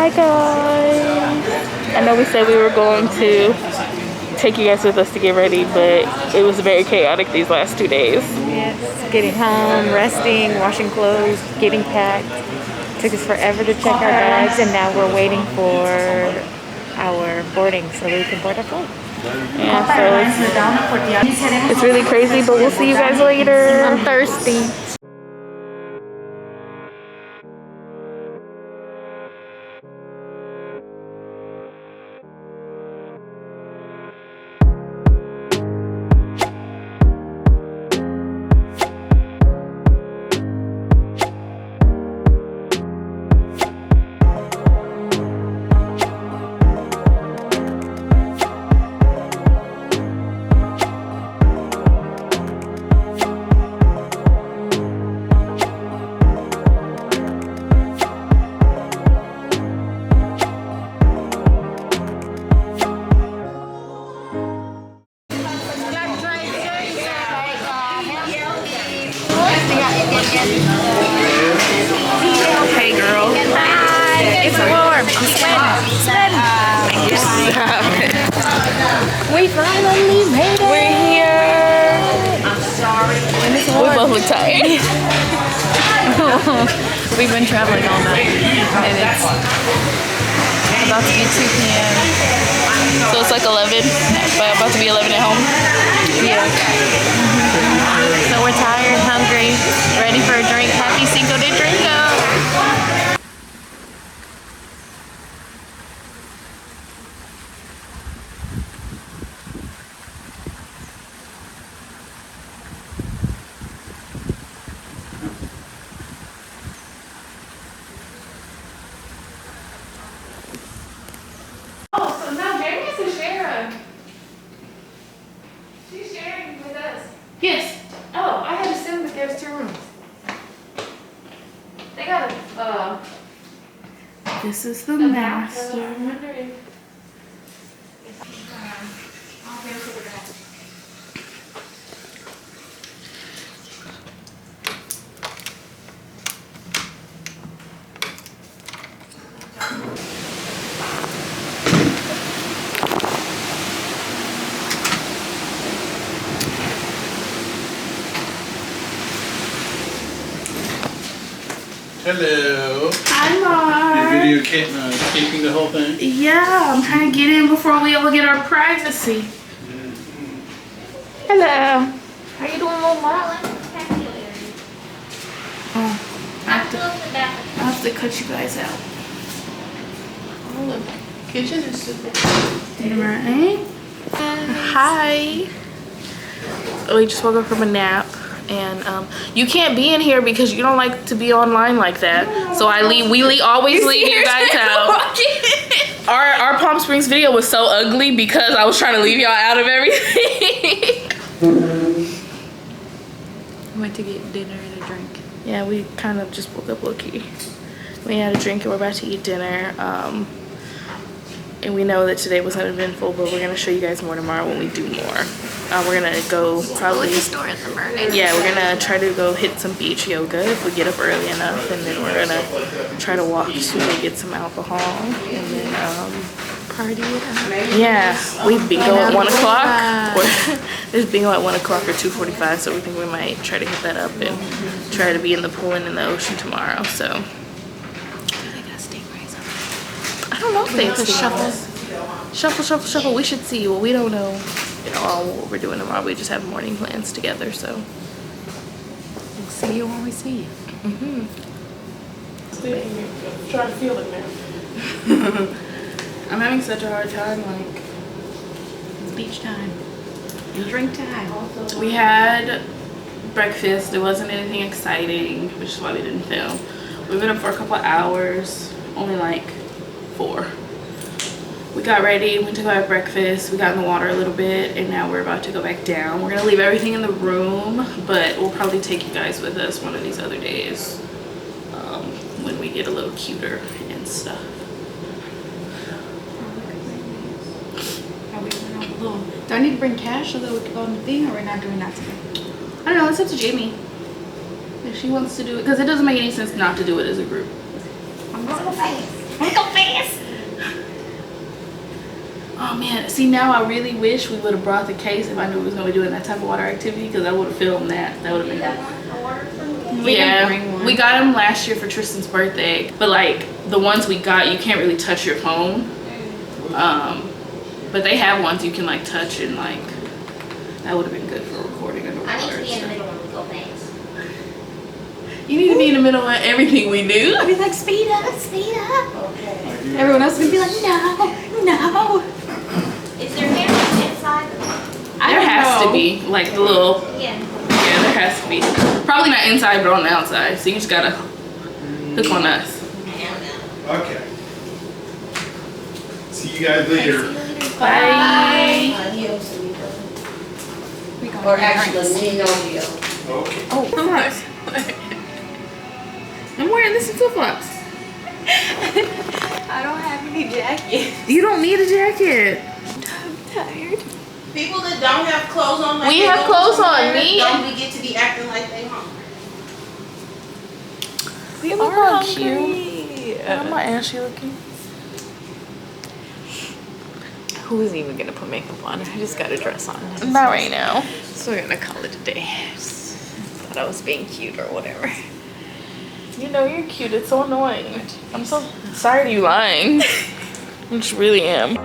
Hi guys. I know we said we were going to take you guys with us to get ready, but it was very chaotic these last 2 days. Yes, getting home, resting, washing clothes, getting packed. Took us forever to check our bags, and now we're waiting for our boarding so we can board our flight. Yeah, so it's really crazy, but we'll see you guys later. I'm thirsty. Hey girl. Hi. It's warm. I'm sweating. Stop it. We finally made it. We're here. I'm sorry. We both look tired. We've been traveling all night, and it's about to be 2 p.m. So it's like 11, but about to be 11 at home. Yeah. So we're tired, hungry, ready for a drink. Happy Cinco de Drinko. Oh, so now Jamie's a Sharon. She's sharing with us. Yes. Oh, I had assumed that there's 2 rooms. They got a This is the map. master. I wonder if Hello. Hi, Mark. Your video keeping the whole thing? Yeah, I'm trying to get in before we all get our privacy. hello. How you doing, little Marlon? Oh, I have to cut you guys out. Oh, the kitchen is super. Right? Hi. We just woke up from a nap. And you can't be in here because you don't like to be online like that. So we always leave you guys out. Our Palm Springs video was so ugly because I was trying to leave y'all out of everything. Went to get dinner and a drink. Yeah, we kind of just woke up low-key. We had a drink and we're about to eat dinner. And we know that today was uneventful, but we're gonna show you guys more tomorrow when we do more. We're gonna go probably. Yeah, we're gonna try to go hit some beach yoga if we get up early enough, and then we're gonna try to walk to get some alcohol, and then Party it out. yeah, we bingo at 1 o'clock. There's bingo at 1 o'clock or 2:45, so we think we might try to hit that up and try to be in the pool and in the ocean tomorrow. So. I don't know if they have shuffle. We should see. Well, we don't know, all what we're doing tomorrow. We just have morning plans together, so. We'll see you when we see you. Try to feel it now. I'm having such a hard time, like. It's beach time. And drink time. We had breakfast. It wasn't anything exciting, which is why we didn't film. We've been up for a couple of hours, only like 4. We got ready, went to go have breakfast, we got in the water a little bit, and now we're about to go back down. We're gonna leave everything in the room, but we'll probably take you guys with us one of these other days when we get a little cuter and stuff. Do I need to bring cash so that we can go on the thing, or we're not doing that today? I don't know, it's up to Jamie. If she wants to do it, because it doesn't make any sense not to do it as a group. I'm going to face. Go fast. Oh man, see now I really wish we would have brought the case if I knew we was gonna be doing that type of water activity, because I would have filmed that. That would have been We didn't bring yeah, one. we got them last year for Tristan's birthday, but like the ones we got, you can't really touch your phone. But they have ones you can like touch, and like that would have been good for recording underwater. I need to be in the So. middle when we go fast. You need to be in the middle of everything we do. I'd be like, speed up, speed up. Okay. Everyone else would be like, no, no. Is there cameras inside? There has to be like the little. Yeah. Yeah, there has to be. Probably not inside, but on the outside. So you just gotta hook on us. Okay. See you guys later. Bye. Or actually, me no deal. Okay. Oh, flip-flops. I'm wearing this in flip-flops. I don't have any jackets. You don't need a jacket. I'm tired. People that don't have clothes on, like We they have go clothes on, somewhere, me. Don't we get to be acting like they hungry? We Look are how hungry. How am I ashy looking? Who's even gonna put makeup on? I just got a dress on. Not right now. So we're gonna call it a day. Just thought I was being cute or whatever. You know you're cute. It's so annoying. I'm so tired of you lying. I just really am.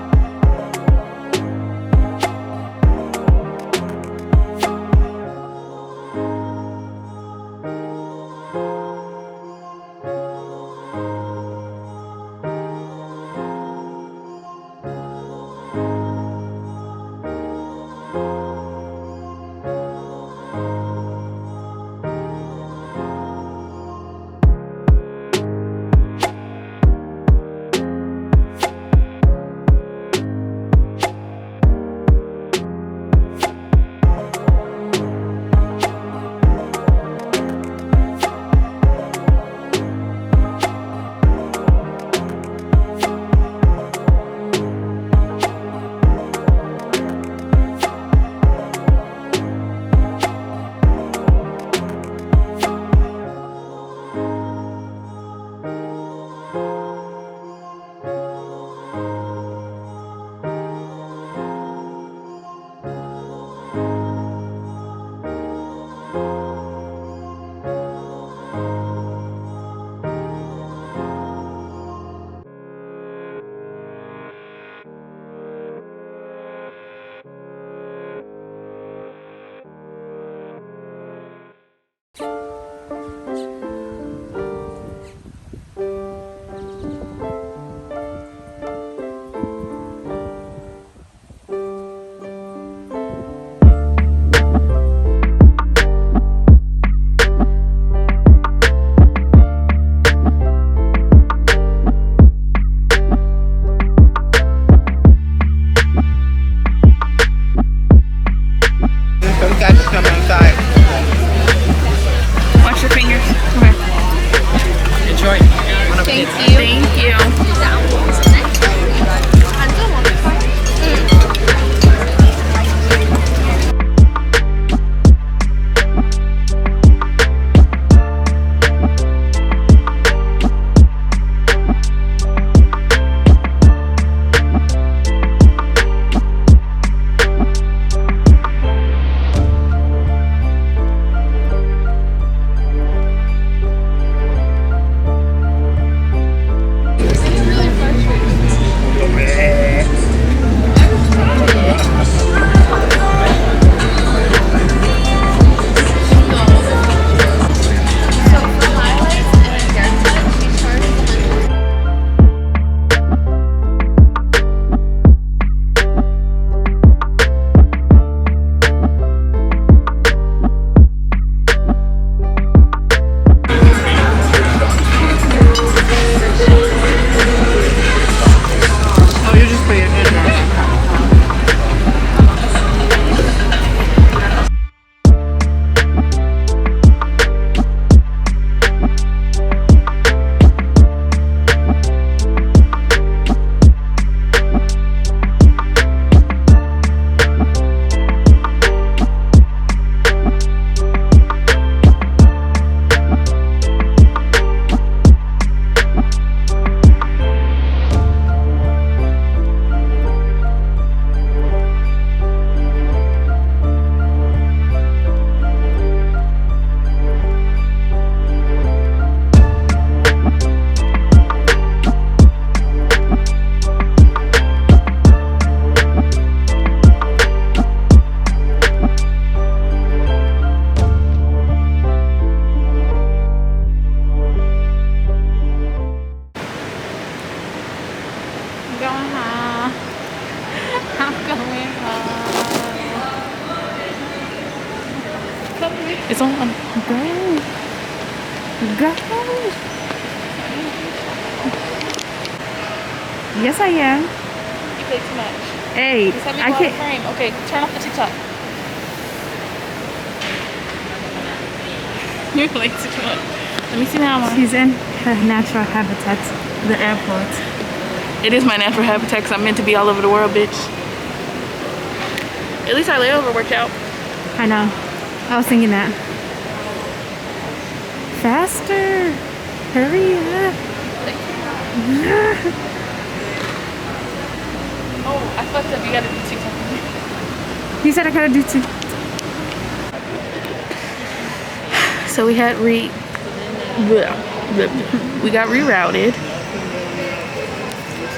going home. I'm going home. It's on. Go. Go. Yes, I am. You play too much. Hey, Just have me I go out of can't. frame. Okay, turn off the TikTok. You're playing too much. Let me see my one. She's in her natural habitat, the airport. It is my natural habitat because I'm meant to be all over the world, bitch. At least our layover worked out. I know. I was thinking that. Faster. Hurry up. Oh, I fucked up. You gotta do TikTok. You said I gotta do two. So we had we got rerouted.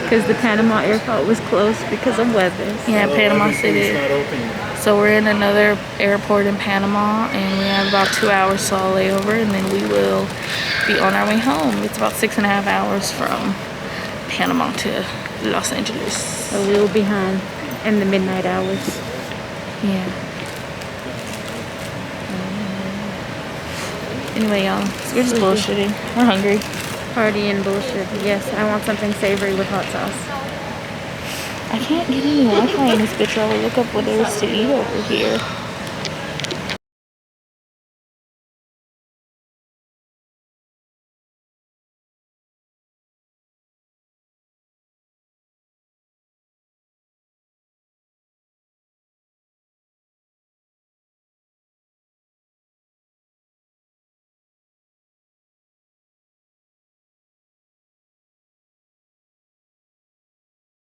Because the Panama airport was closed because of weather. Yeah, Panama Everything's City. not open yet. So we're in another airport in Panama, and we have about 2 hours to all layover, and then we will be on our way home. It's about 6.5 hours from Panama to Los Angeles. So we will be home in the midnight hours. Yeah. Anyway, y'all, so we're just bullshitting. We're hungry. Party and bullshit. Yes, I want something savory with hot sauce. I can't get any Wi-Fi in this bitch. I will look up what there is to eat over here.